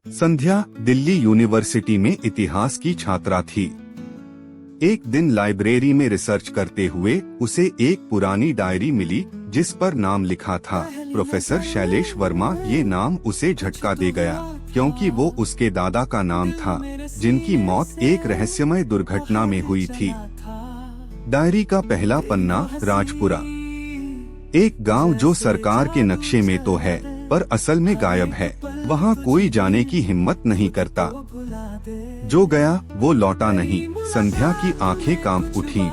संध्या Delhi university में इतिहास की छात्रा थी। एक दिन लाइब्रेरी में रिसर्च करते हुए उसे एक पुरानी डायरी मिली जिस पर नाम लिखा था प्रोफेसर शैलेश वर्मा। ये नाम उसे झटका दे गया क्योंकि वो उसके दादा का नाम था जिनकी मौत एक रहस्यमय दुर्घटना में हुई थी। डायरी का पहला पन्ना राजपुरा, एक गांव जो सरकार के नक्शे में तो है पर असल में गायब है। वहाँ कोई जाने की हिम्मत नहीं करता। जो गया वो लौटा नहीं। संध्या की आंखें कांप उठीं।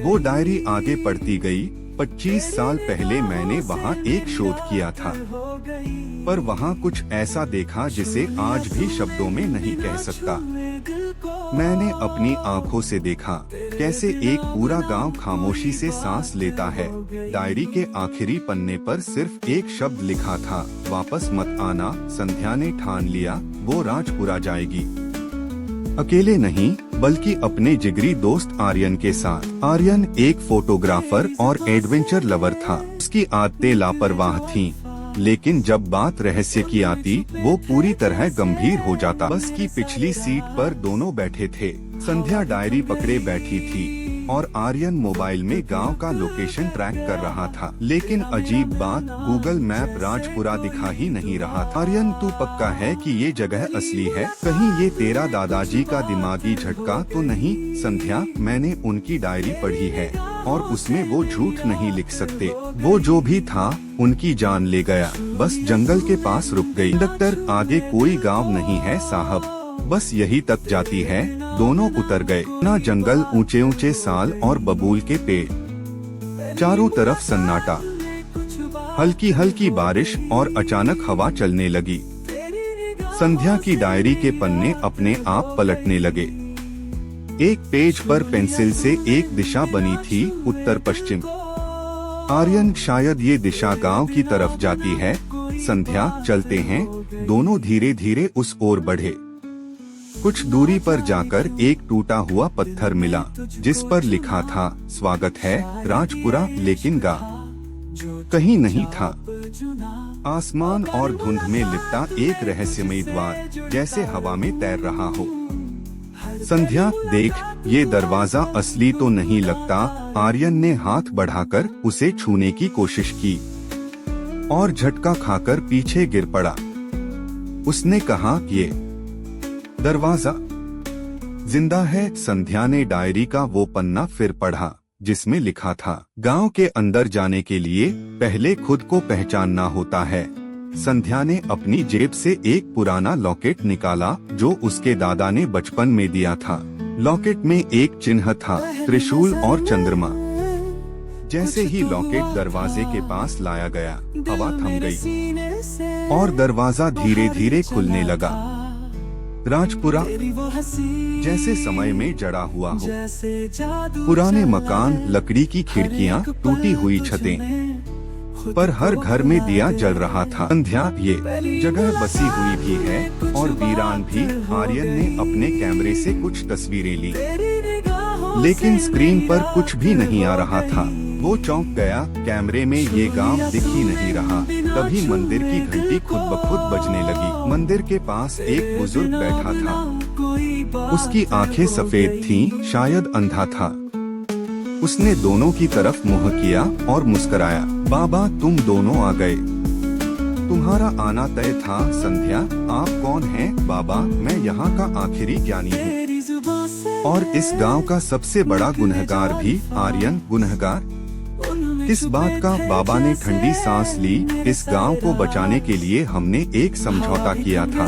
वो डायरी आगे पढ़ती गई। 25 साल पहले मैंने वहाँ एक शोध किया था, पर वहाँ कुछ ऐसा देखा जिसे आज भी शब्दों में नहीं कह सकता। मैंने अपनी आंखों से देखा कैसे एक पूरा गांव खामोशी से सांस लेता है। डायरी के आखिरी पन्ने पर सिर्फ एक शब्द लिखा था, वापस मत आना। संध्या ने ठान लिया वो राजपुरा जाएगी, अकेले नहीं बल्कि अपने जिगरी दोस्त आर्यन के साथ। आर्यन एक फोटोग्राफर और एडवेंचर लवर था। उसकी आदतें लापरवाह थीं, लेकिन जब बात रहस्य की आती वो पूरी तरह गंभीर हो जाता। बस की पिछली सीट पर दोनों बैठे थे। संध्या डायरी पकड़े बैठी थी और आर्यन मोबाइल में गांव का लोकेशन ट्रैक कर रहा था। लेकिन अजीब बात, गूगल मैप राजपुरा दिखा ही नहीं रहा था। आर्यन, तू पक्का है कि ये जगह असली है? कहीं ये तेरा दादाजी का दिमागी झटका तो नहीं? संध्या, मैंने उनकी डायरी पढ़ी है और उसमें वो झूठ नहीं लिख सकते। वो जो भी था उनकी जान ले गया। बस जंगल के पास रुक गई। कंडक्टर, आगे कोई गांव नहीं है साहब, बस यही तक जाती है। दोनों उतर गए। ना जंगल, ऊंचे ऊंचे साल और बबूल के पेड़, चारों तरफ सन्नाटा, हल्की हल्की बारिश और अचानक हवा चलने लगी। संध्या की डायरी के पन्ने अपने आप पलटने लगे। एक पेज पर पेंसिल से एक दिशा बनी थी, उत्तर पश्चिम। आर्यन, शायद ये दिशा गांव की तरफ जाती है। संध्या, चलते हैं। दोनों धीरे धीरे उस ओर बढ़े। कुछ दूरी पर जाकर एक टूटा हुआ पत्थर मिला जिस पर लिखा था, स्वागत है राजपुरा। लेकिन गा कहीं नहीं था। आसमान और धुंध में लिपटा एक रहस्यमय द्वार जैसे हवा में तैर रहा हो। संध्या, देख, ये दरवाजा असली तो नहीं लगता। आर्यन ने हाथ बढ़ाकर उसे छूने की कोशिश की और झटका खाकर पीछे गिर पड़ा। उसने कहा, ये दरवाजा जिंदा है। संध्या ने डायरी का वो पन्ना फिर पढ़ा जिसमें लिखा था, गांव के अंदर जाने के लिए पहले खुद को पहचानना होता है। संध्या ने अपनी जेब से एक पुराना लॉकेट निकाला जो उसके दादा ने बचपन में दिया था। लॉकेट में एक चिन्ह था, त्रिशूल और चंद्रमा। जैसे ही लॉकेट दरवाजे के पास लाया गया, हवा थम गई और दरवाजा धीरे धीरे खुलने लगा। राजपुरा जैसे समय में जड़ा हुआ हो। पुराने मकान, लकड़ी की खिड़कियां, टूटी हुई छतें, पर हर घर में दिया जल रहा था। संध्या, ये जगह बसी हुई भी है और वीरान भी। आर्यन ने अपने कैमरे से कुछ तस्वीरें ली, लेकिन स्क्रीन पर कुछ भी नहीं आ रहा था। वो चौंक गया, कैमरे में ये गांव दिख ही नहीं रहा। तभी मंदिर की घंटी खुद ब खुद बजने लगी। मंदिर के पास एक बुजुर्ग बैठा था। उसकी आंखें सफेद थीं, शायद अंधा था। उसने दोनों की तरफ मुंह किया और मुस्कुराया। बाबा, तुम दोनों आ गए। तुम्हारा आना तय था। संध्या, आप कौन हैं? बाबा, मैं यहाँ का आखिरी ज्ञानी हूँ और इस गांव का सबसे बड़ा गुनहगार भी। आर्यन, गुनहगार किस बात का? बाबा ने ठंडी सांस ली। इस गांव को बचाने के लिए हमने एक समझौता किया था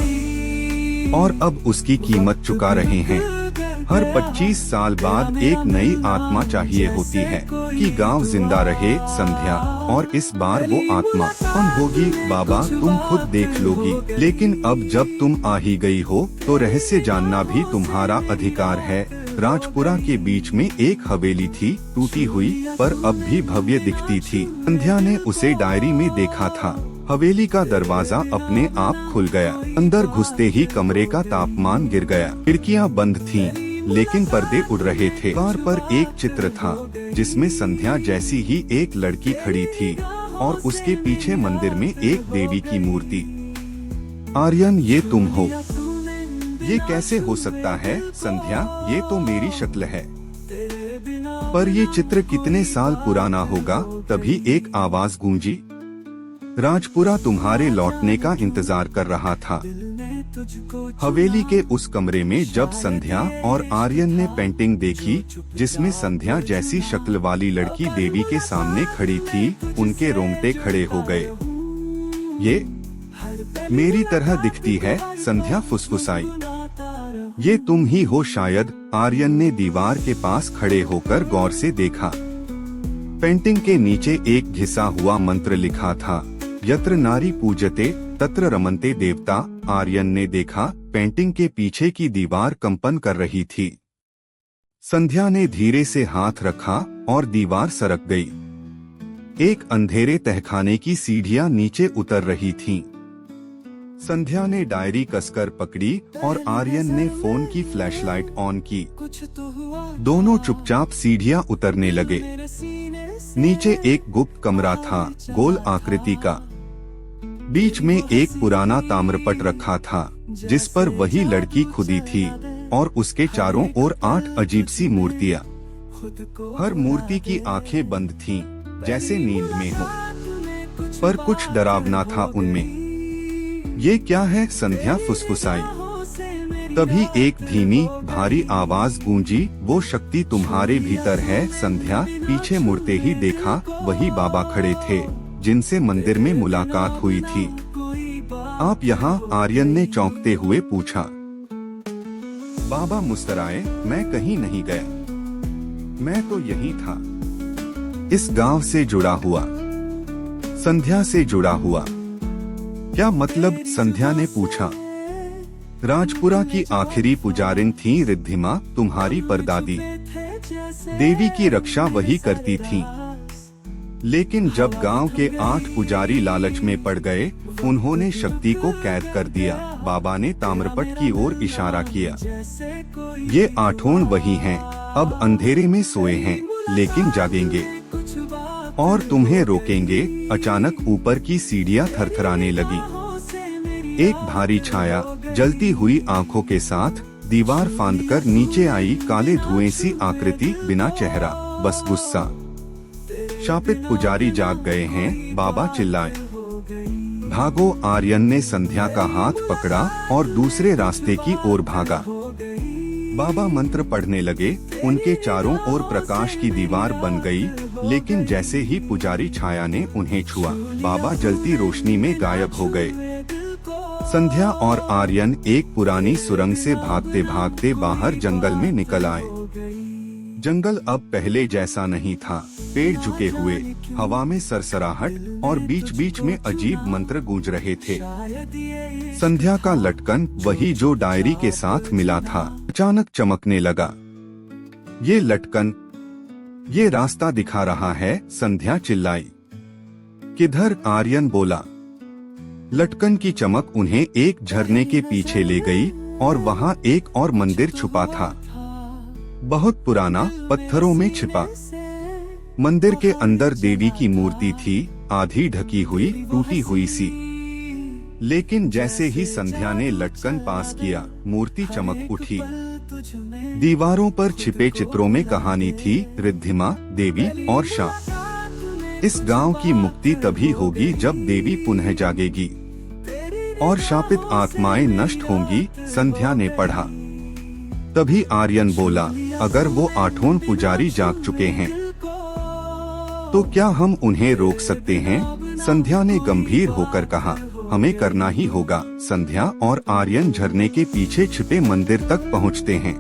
और अब उसकी कीमत चुका रहे हैं। हर 25 साल बाद एक नई आत्मा चाहिए होती है कि गांव जिंदा रहे। संध्या, और इस बार वो आत्मा कौन होगी? बाबा, तुम खुद देख लोगी। लेकिन अब जब तुम आ ही गई हो तो रहस्य जानना भी तुम्हारा अधिकार है। राजपुरा के बीच में एक हवेली थी, टूटी हुई पर अब भी भव्य दिखती थी। संध्या ने उसे डायरी में देखा था। हवेली का दरवाजा अपने आप खुल गया। अंदर घुसते ही कमरे का तापमान गिर गया। खिड़कियां बंद थीं, लेकिन पर्दे उड़ रहे थे। दीवार पर एक चित्र था जिसमें संध्या जैसी ही एक लड़की खड़ी थी और उसके पीछे मंदिर में एक देवी की मूर्ति। आर्यन, ये तुम हो? ये कैसे हो सकता है संध्या, ये तो मेरी शक्ल है। पर ये चित्र कितने साल पुराना होगा। तभी एक आवाज गूंजी, राजपुरा तुम्हारे लौटने का इंतजार कर रहा था। हवेली के उस कमरे में जब संध्या और आर्यन ने पेंटिंग देखी जिसमें संध्या जैसी शक्ल वाली लड़की देवी के सामने खड़ी थी, उनके रोंगटे खड़े हो गए। ये मेरी तरह दिखती है, संध्या फुसफुसाई। ये तुम ही हो शायद। आर्यन ने दीवार के पास खड़े होकर गौर से देखा। पेंटिंग के नीचे एक घिसा हुआ मंत्र लिखा था, यत्र नारी पूजते तत्र रमन्ते देवता। आर्यन ने देखा पेंटिंग के पीछे की दीवार कंपन कर रही थी। संध्या ने धीरे से हाथ रखा और दीवार सरक गई। एक अंधेरे तहखाने की सीढ़ियां नीचे उतर रही थीं। संध्या ने डायरी कसकर पकड़ी और आर्यन ने फोन की फ्लैशलाइट ऑन की। दोनों चुपचाप सीढ़ियां उतरने लगे। नीचे एक गुप्त कमरा था, गोल आकृति का। बीच में एक पुराना ताम्रपट रखा था जिस पर वही लड़की खुदी थी और उसके चारों ओर 8 अजीब सी मूर्तियां। हर मूर्ति की आंखें बंद थीं, जैसे नींद में हो, पर कुछ डरावना था उनमें। ये क्या है, संध्या फुसफुसाई। तभी एक धीमी भारी आवाज गूंजी, वो शक्ति तुम्हारे भीतर है संध्या। पीछे मुड़ते ही देखा वही बाबा खड़े थे जिनसे मंदिर में मुलाकात हुई थी। आप यहाँ? आर्यन ने चौंकते हुए पूछा। बाबा मुस्कुराए, मैं कहीं नहीं गया, मैं तो यही था, इस गांव से जुड़ा हुआ, संध्या से जुड़ा हुआ। क्या मतलब? संध्या ने पूछा। राजपुरा की आखिरी पुजारिन थी रिद्धिमा, तुम्हारी परदादी। देवी की रक्षा वही करती थी, लेकिन जब गांव के 8 पुजारी लालच में पड़ गए, उन्होंने शक्ति को कैद कर दिया। बाबा ने ताम्रपट की ओर इशारा किया। ये 8 वही हैं, अब अंधेरे में सोए हैं, लेकिन जागेंगे और तुम्हें रोकेंगे। अचानक ऊपर की सीढ़ियां थरथराने लगी। एक भारी छाया जलती हुई आंखों के साथ दीवार फांदकर नीचे आई। काले धुएं सी आकृति, बिना चेहरा, बस गुस्सा। शापित पुजारी जाग गए हैं, बाबा चिल्लाए। भागो। आर्यन ने संध्या का हाथ पकड़ा और दूसरे रास्ते की ओर भागा। बाबा मंत्र पढ़ने लगे। उनके चारों ओर प्रकाश की दीवार बन गई, लेकिन जैसे ही पुजारी छाया ने उन्हें छुआ, बाबा जलती रोशनी में गायब हो गए। संध्या और आर्यन एक पुरानी सुरंग से भागते भागते बाहर जंगल में निकल आए। जंगल अब पहले जैसा नहीं था। पेड़ झुके हुए, हवा में सरसराहट और बीच बीच में अजीब मंत्र गूंज रहे थे। संध्या का लटकन, वही जो डायरी के साथ मिला था, अचानक चमकने लगा। ये लटकन, ये रास्ता दिखा रहा है, संध्या चिल्लाई। किधर? आर्यन बोला। लटकन की चमक उन्हें एक झरने के पीछे ले गई और वहाँ एक और मंदिर छुपा था, बहुत पुराना, पत्थरों में छिपा। मंदिर के अंदर देवी की मूर्ति थी, आधी ढकी हुई, टूटी हुई सी। लेकिन जैसे ही संध्या ने लटकन पास किया, मूर्ति चमक उठी। दीवारों पर छिपे चित्रों में कहानी थी, रिद्धिमा, देवी और शाप। इस गांव की मुक्ति तभी होगी जब देवी पुनः जागेगी और शापित आत्माएं नष्ट होंगी, संध्या ने पढ़ा। तभी आर्यन बोला, अगर वो 8 पुजारी जाग चुके हैं तो क्या हम उन्हें रोक सकते हैं? संध्या ने गंभीर होकर कहा, हमें करना ही होगा। संध्या और आर्यन झरने के पीछे छिपे मंदिर तक पहुंचते हैं।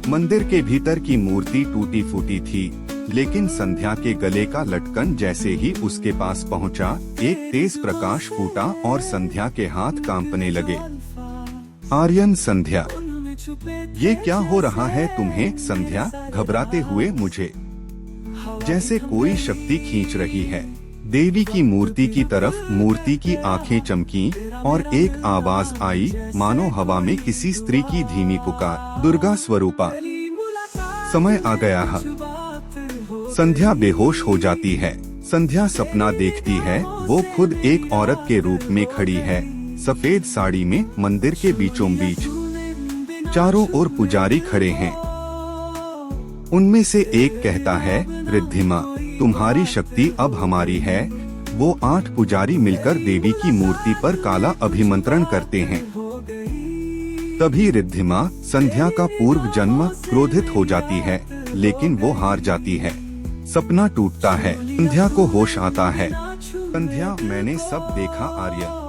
मंदिर के भीतर की मूर्ति टूटी फूटी थी, लेकिन संध्या के गले का लटकन जैसे ही उसके पास पहुंचा, एक तेज प्रकाश फूटा और संध्या के हाथ कांपने लगे। आर्यन, संध्या, ये क्या हो रहा है तुम्हें? संध्या घबराते हुए, मुझे जैसे कोई शक्ति खींच रही है। देवी की मूर्ति की तरफ। मूर्ति की आंखें चमकी और एक आवाज आई, मानो हवा में किसी स्त्री की धीमी पुकार, दुर्गा स्वरूपा, समय आ गया है। संध्या बेहोश हो जाती है। संध्या सपना देखती है, वो खुद एक औरत के रूप में खड़ी है, सफेद साड़ी में मंदिर के बीचों बीच चारों ओर पुजारी खड़े हैं। उनमें से एक कहता है, रिद्धिमा, तुम्हारी शक्ति अब हमारी है। वो 8 पुजारी मिलकर देवी की मूर्ति पर काला अभिमंत्रण करते हैं। तभी रिद्धिमा, संध्या का पूर्व जन्म, क्रोधित हो जाती है, लेकिन वो हार जाती है। सपना टूटता है, संध्या को होश आता है। संध्या, मैंने सब देखा आर्यन,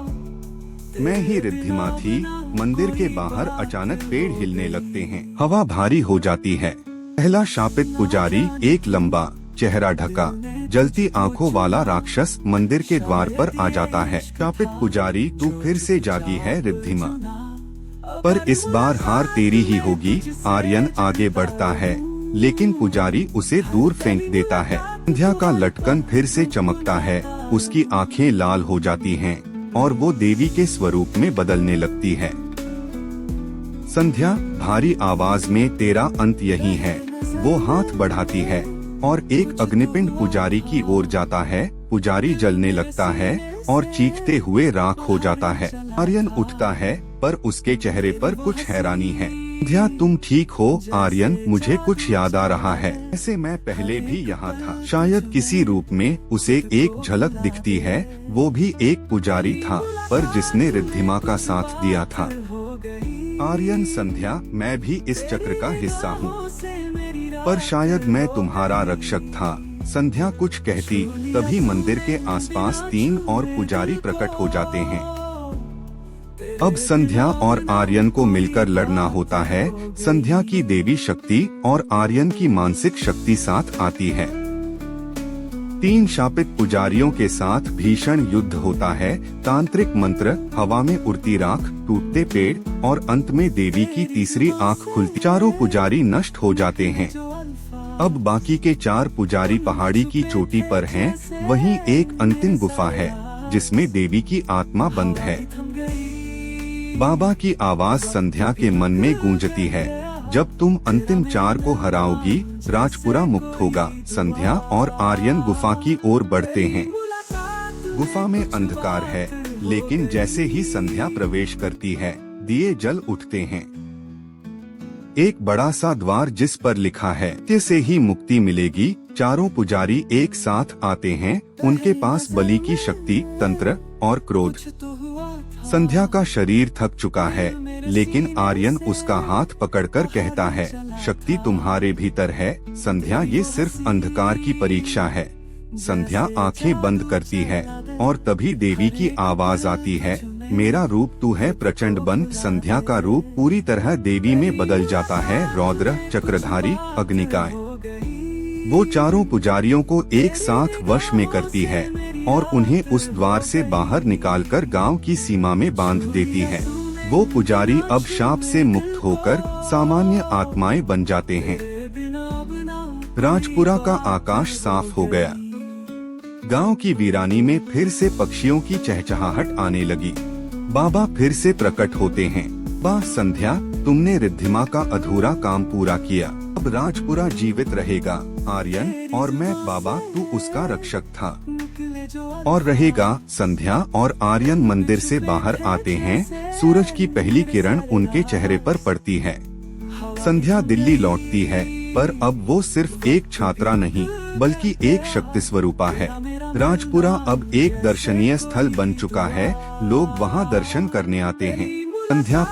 मैं ही रिद्धिमा थी। मंदिर के बाहर अचानक पेड़ हिलने लगते हैं, हवा भारी हो जाती है। पहला शापित पुजारी, एक लंबा, चेहरा ढका, जलती आंखों वाला राक्षस मंदिर के द्वार पर आ जाता है। शापित पुजारी, तू फिर से जागी है रिद्धिमा, पर इस बार हार तेरी ही होगी। आर्यन आगे बढ़ता है, लेकिन पुजारी उसे दूर फेंक देता है। संध्या का लटकन फिर से चमकता है, उसकी आंखें लाल हो जाती हैं और वो देवी के स्वरूप में बदलने लगती है। संध्या, भारी आवाज में, तेरा अंत यही है। वो हाथ बढ़ाती है और एक अग्निपिंड पुजारी की ओर जाता है। पुजारी जलने लगता है और चीखते हुए राख हो जाता है। आर्यन उठता है, पर उसके चेहरे पर कुछ हैरानी है। संध्या, तुम ठीक हो? आर्यन, मुझे कुछ याद आ रहा है, ऐसे मैं पहले भी यहाँ था। शायद किसी रूप में उसे एक झलक दिखती है। वो भी एक पुजारी था, पर जिसने रिद्धिमा का साथ दिया था। आर्यन, संध्या, मैं भी इस चक्र का हिस्सा हूँ, पर शायद मैं तुम्हारा रक्षक था। संध्या कुछ कहती, तभी मंदिर के आसपास 3 और पुजारी प्रकट हो जाते हैं। अब संध्या और आर्यन को मिलकर लड़ना होता है। संध्या की देवी शक्ति और आर्यन की मानसिक शक्ति साथ आती है। 3 शापित पुजारियों के साथ भीषण युद्ध होता है। तांत्रिक मंत्र, हवा में उड़ती राख, टूटते पेड़ और अंत में देवी की तीसरी आंख खुलती। चारों पुजारी नष्ट हो जाते हैं। अब बाकी के 4 पुजारी पहाड़ी की चोटी पर हैं। वहीं एक अंतिम गुफा है, जिसमें देवी की आत्मा बंद है। बाबा की आवाज संध्या के मन में गूंजती है, जब तुम अंतिम 4 को हराओगी, राजपुरा मुक्त होगा। संध्या और आर्यन गुफा की ओर बढ़ते हैं। गुफा में अंधकार है, लेकिन जैसे ही संध्या प्रवेश करती है, दिए जल उठते हैं। एक बड़ा सा द्वार जिस पर लिखा है, सत्य से ही मुक्ति मिलेगी। चारों पुजारी एक साथ आते हैं। उनके पास बलि की शक्ति, तंत्र और क्रोध। संध्या का शरीर थक चुका है, लेकिन आर्यन उसका हाथ पकड़कर कहता है, शक्ति तुम्हारे भीतर है। संध्या, ये सिर्फ अंधकार की परीक्षा है। संध्या आंखें बंद करती है और तभी देवी की आवाज आती है, मेरा रूप तू है प्रचंड बंद। संध्या का रूप पूरी तरह देवी में बदल जाता है। रौद्र, चक्रधारी, अग्निकाय। वो चारों पुजारियों को एक साथ वश में करती है और उन्हें उस द्वार से बाहर निकालकर गांव की सीमा में बांध देती है। वो पुजारी अब शाप से मुक्त होकर सामान्य आत्माएं बन जाते हैं। राजपुरा का आकाश साफ हो गया। गांव की वीरानी में फिर से पक्षियों की चहचहाहट आने लगी। बाबा फिर से प्रकट होते हैं। वाह संध्या, तुमने रिद्धिमा का अधूरा काम पूरा किया। अब राजपुरा जीवित रहेगा। आर्यन और मैं, बाबा, तू उसका रक्षक था और रहेगा। संध्या और आर्यन मंदिर से बाहर आते हैं। सूरज की पहली किरण उनके चेहरे पर पड़ती है। संध्या दिल्ली लौटती है, पर अब वो सिर्फ एक छात्रा नहीं, बल्कि एक शक्ति स्वरूपा है। राजपुरा अब एक दर्शनीय स्थल बन चुका है। लोग वहाँ दर्शन करने आते हैं। संध्या